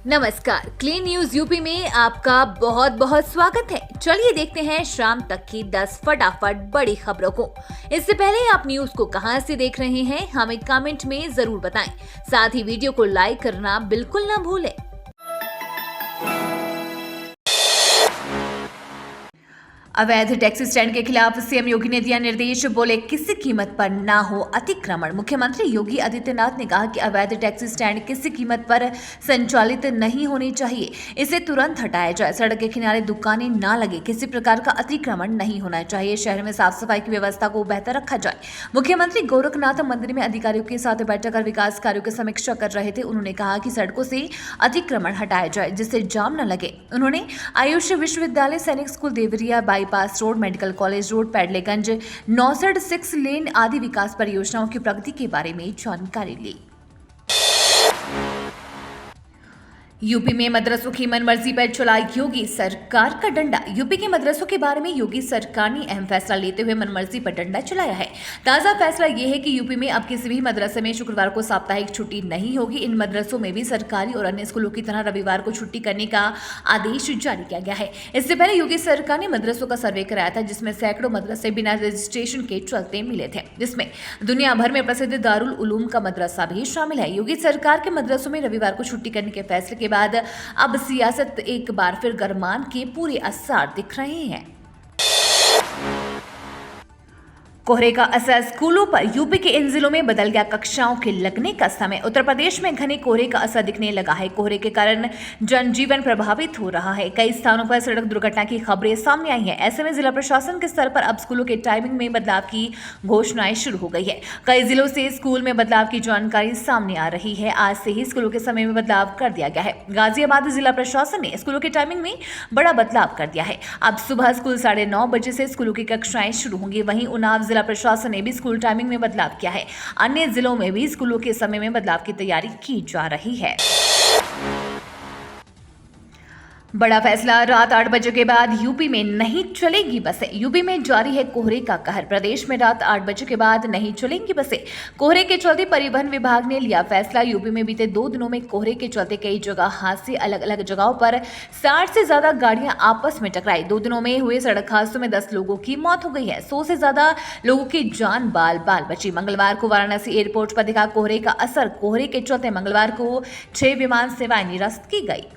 नमस्कार, clean news UP में आपका बहुत बहुत स्वागत है। चलिए देखते हैं शाम तक की 10 फटाफट बड़ी खबरों को। इससे पहले आप न्यूज को कहां से देख रहे हैं, हमें कमेंट में जरूर बताएं। साथ ही वीडियो को लाइक करना बिल्कुल ना भूलें। अवैध टैक्सी स्टैंड के खिलाफ सीएम योगी ने दिया निर्देश, बोले किसी कीमत पर ना हो अतिक्रमण। मुख्यमंत्री योगी आदित्यनाथ ने कहा कि अवैध टैक्सी स्टैंड किसी कीमत पर संचालित नहीं होने चाहिए, इसे तुरंत हटाया जाए। सड़क के किनारे दुकानें ना लगे, किसी प्रकार का अतिक्रमण नहीं होना चाहिए। शहर में साफ सफाई की व्यवस्था को बेहतर रखा जाए। मुख्यमंत्री गोरखनाथ मंदिर में अधिकारियों के साथ बैठक कर विकास कार्यों की समीक्षा कर रहे थे। उन्होंने कहा कि सड़कों से अतिक्रमण हटाया जाए जिससे जाम न लगे। उन्होंने आयुष विश्वविद्यालय, सैनिक school, Deoria bypass road, medical college road, Padleganj, Nausad 6 lane आदि विकास परियोजनाओं की प्रगति के बारे में जानकारी ली। यूपी में मदरसों की मनमर्जी पर चला योगी सरकार का डंडा। यूपी के मदरसों के बारे में योगी सरकार ने अहम फैसला लेते हुए मनमर्जी पर डंडा चलाया है। ताजा फैसला यह है कि यूपी में अब किसी भी मदरसे में शुक्रवार को साप्ताहिक छुट्टी नहीं होगी। इन मदरसों में भी सरकारी और अन्य स्कूलों की तरह रविवार को छुट्टी करने का आदेश जारी किया गया है। इससे पहले योगी सरकार ने मदरसों का सर्वे कराया था, जिसमें सैकड़ों मदरसे बिना रजिस्ट्रेशन के चलते मिले थे, जिसमें दुनिया भर में प्रसिद्ध दारुल उलूम का मदरसा भी शामिल है। योगी सरकार के मदरसों में रविवार को छुट्टी करने के फैसले के बाद अब सियासत एक बार फिर गरमान के पूरे आसार दिख रहे हैं। कोहरे का असर स्कूलों पर। यूपी के इन जिलों में बदल गया कक्षाओं के लगने का समय। उत्तर प्रदेश में घने कोहरे का असर दिखने लगा है। कोहरे के कारण जनजीवन प्रभावित हो रहा है। कई स्थानों पर सड़क दुर्घटना की खबरें सामने आई हैं। ऐसे में जिला प्रशासन के स्तर पर अब स्कूलों के टाइमिंग में बदलाव की घोषणाएं शुरू हो गई है। कई जिलों से स्कूल में बदलाव की जानकारी सामने आ रही है। आज से ही स्कूलों के समय में बदलाव कर दिया गया है। गाजियाबाद जिला प्रशासन ने स्कूलों के टाइमिंग में बड़ा बदलाव कर दिया है। अब सुबह स्कूल 9:30 बजे से स्कूलों की कक्षाएं शुरू होंगी। वहीं उन्नाव जिला प्रशासन ने भी स्कूल टाइमिंग में बदलाव किया है। अन्य जिलों में भी स्कूलों के समय में बदलाव की तैयारी की जा रही है। बड़ा फैसला, रात 8 बजे के बाद यूपी में नहीं चलेंगी बसें। यूपी में जारी है कोहरे का कहर। प्रदेश में रात 8 बजे के बाद नहीं चलेंगी बसें। कोहरे के चलते परिवहन विभाग ने लिया फैसला। यूपी में बीते 2 दिनों में कोहरे के चलते कई जगह हादसे, अलग अलग जगहों पर 60 से ज्यादा गाड़ियां आपस में टकराई। 2 दिनों में हुए सड़क हादसों में 10 लोगों की मौत हो गई है। 100 से ज्यादा लोगों की जान बाल बची। मंगलवार को वाराणसी एयरपोर्ट पर दिखा कोहरे का असर। कोहरे के चलते मंगलवार को 6 विमान सेवाएं निरस्त की गई।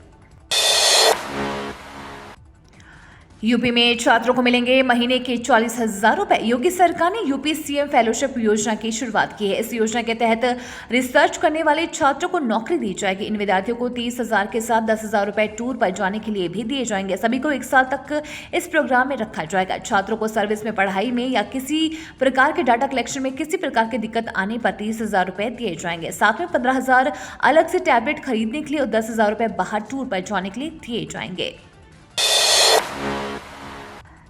यूपी में छात्रों को मिलेंगे महीने के 40,000 रुपए। योगी सरकार ने यूपी सीएम फेलोशिप योजना की शुरुआत की है। इस योजना के तहत रिसर्च करने वाले छात्रों को नौकरी दी जाएगी। इन विद्यार्थियों को 30,000 के साथ 10,000 रुपए टूर पर जाने के लिए भी दिए जाएंगे। सभी को 1 साल तक इस प्रोग्राम में रखा जाएगा। छात्रों को सर्विस में, पढ़ाई में या किसी प्रकार के डाटा कलेक्शन में किसी प्रकार की दिक्कत आने पर 30,000 रुपए दिए जाएंगे। साथ में 15,000 अलग से टैबलेट खरीदने के लिए और 10,000 रुपए बाहर टूर पर जाने के लिए दिए जाएंगे।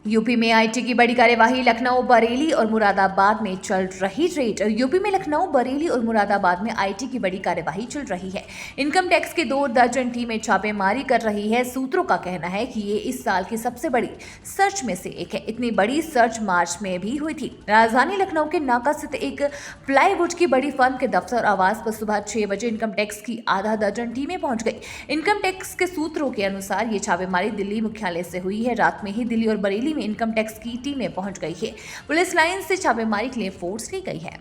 यूपी में आईटी की बड़ी कार्यवाही। लखनऊ, बरेली और मुरादाबाद में चल रही रेड। यूपी में लखनऊ, बरेली और मुरादाबाद में आईटी की बड़ी कार्यवाही चल रही है। इनकम टैक्स की 2 दर्जन टीमें छापेमारी कर रही है। सूत्रों का कहना है कि ये इस साल की सबसे बड़ी सर्च में से एक है। इतनी बड़ी सर्च मार्च में भी हुई थी। राजधानी लखनऊ के नाका स्थित एक प्लाईवुड की बड़ी फर्म के दफ्तर आवास पर सुबह 6 बजे इनकम टैक्स की आधा दर्जन टीमें पहुंच गई। इनकम टैक्स के सूत्रों के अनुसार ये छापेमारी दिल्ली मुख्यालय से हुई है। रात में ही दिल्ली और बरेली में इनकम टैक्स की टीमें पहुंच गई है। पुलिस लाइन से छापेमारी के लिए फोर्स ली गई है।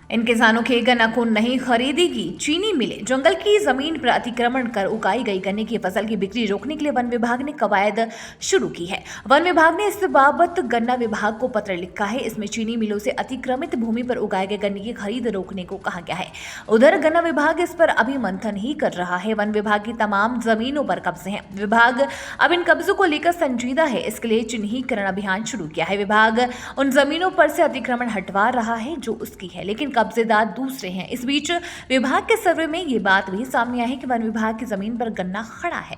इन किसानों के गन्ना को नहीं खरीदेगी चीनी मिलें। जंगल की जमीन पर अतिक्रमण कर उगाई गई गन्ने की फसल की बिक्री रोकने के लिए वन विभाग ने कवायद शुरू की है। वन विभाग ने इस बाबत गन्ना विभाग को पत्र लिखा है। इसमें चीनी मिलों से अतिक्रमित भूमि पर उगाए गए गन्ने की खरीद रोकने को कहा गया है। उधर गन्ना विभाग इस पर अभी मंथन ही कर रहा है। वन विभाग की तमाम जमीनों पर कब्जे हैं। विभाग अब इन कब्जों को लेकर संजीदा है। इसके लिए चिन्हीकरण अभियान शुरू किया है। विभाग उन जमीनों पर से अतिक्रमण हटवा रहा है जो उसकी है, लेकिन कब्जेदार दूसरे हैं। इस बीच विभाग के सर्वे में ये बात भी सामने आई है कि वन विभाग की जमीन पर गन्ना खड़ा है।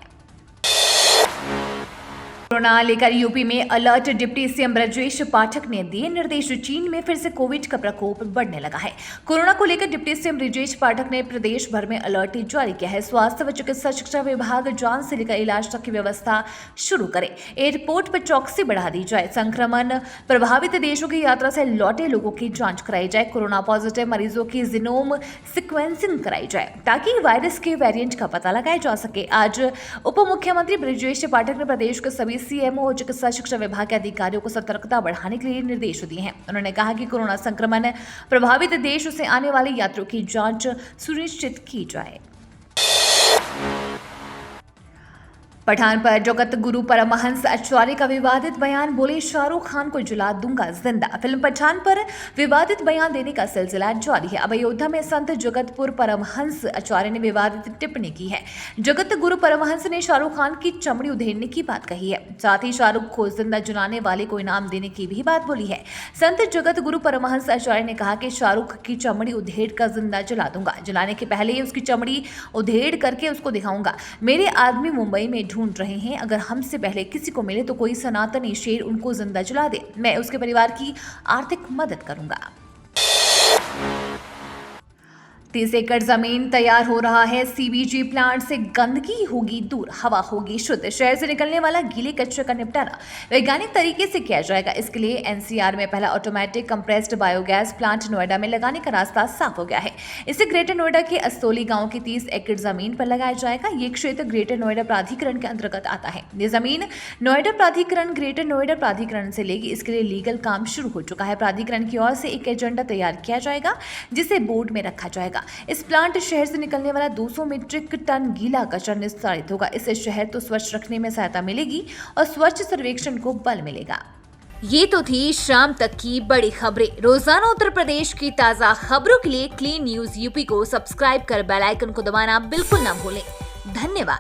कोरोना लेकर यूपी में alert. Deputy CM Brajesh Pathak ने दिए निर्देश। चीन में फिर से कोविड का प्रकोप बढ़ने लगा है। कोरोना को लेकर डिप्टी सीएम ब्रजेश पाठक ने प्रदेश भर में अलर्ट जारी किया है। स्वास्थ्य व चिकित्सा शिक्षा विभाग जांच से लेकर इलाज तक की व्यवस्था शुरू करे। एयरपोर्ट पर चौकसी बढ़ा दी जाए। संक्रमण प्रभावित देशों की यात्रा से लौटे लोगों की जांच कराई जाए। कोरोना पॉजिटिव मरीजों की जीनोम सिक्वेंसिंग कराई जाए ताकि वायरस के वेरिएंट का पता लगाया जा सके। आज उप मुख्यमंत्री ब्रजेश पाठक ने प्रदेश के सभी सीएमओ और चिकित्सा शिक्षा विभाग के अधिकारियों को सतर्कता बढ़ाने के लिए निर्देश दिए हैं। उन्होंने कहा कि कोरोना संक्रमण प्रभावित देशों से आने वाले यात्रियों की जांच सुनिश्चित की जाए। पठान पर जगत गुरु परमहंस आचार्य का विवादित बयान। बोले, शाहरुख खान को जला दूंगा जिंदा। फिल्म पठान पर विवादित बयान देने का सिलसिला जारी है। अब अयोध्या में संत जगतपुर परमहंस आचार्य ने विवादित टिप्पणी की है। जगत गुरु परमहंस ने शाहरुख खान की चमड़ी उधेड़ने की बात कही है। साथ ही शाहरुख को जिंदा जलाने वाले को इनाम देने की भी बात बोली है। संत जगत गुरु परमहंस आचार्य ने कहा कि शाहरुख की चमड़ी उधेड़ कर जिंदा जला दूंगा। जलाने के पहले ही उसकी चमड़ी उधेड़ करके उसको दिखाऊंगा। मेरे आदमी मुंबई में ढूंढ रहे हैं। अगर हमसे पहले किसी को मिले तो कोई सनातनी शेर उनको जिंदा जला दे, मैं उसके परिवार की आर्थिक मदद करूंगा। 30 एकड़ जमीन तैयार हो रहा है। सीबीजी प्लांट से गंदगी होगी दूर, हवा होगी शुद्ध। शहर से निकलने वाला गीले कचरे का निपटारा वैज्ञानिक तरीके से किया जाएगा। इसके लिए एनसीआर में पहला automatic compressed biogas plant Noida में लगाने का रास्ता साफ हो गया है। इसे ग्रेटर नोएडा के अस्तोली गांव की 30 एकड़ जमीन पर लगाया जाएगा। ये क्षेत्र ग्रेटर नोएडा प्राधिकरण के अंतर्गत आता है। ये जमीन नोएडा प्राधिकरण ग्रेटर नोएडा प्राधिकरण से लेगी। इसके लिए लीगल काम शुरू हो चुका है। प्राधिकरण की ओर से एक एजेंडा तैयार किया जाएगा जिसे बोर्ड में रखा जाएगा। इस प्लांट शहर से निकलने वाला 200 मीट्रिक टन गीला कचरा निस्तारित होगा। इससे शहर तो स्वच्छ रखने में सहायता मिलेगी और स्वच्छ सर्वेक्षण को बल मिलेगा। ये तो थी शाम तक की बड़ी खबरें। रोजाना उत्तर प्रदेश की ताजा खबरों के लिए क्लीन न्यूज यूपी को सब्सक्राइब कर बेल आइकन को दबाना बिल्कुल ना भूलें। धन्यवाद।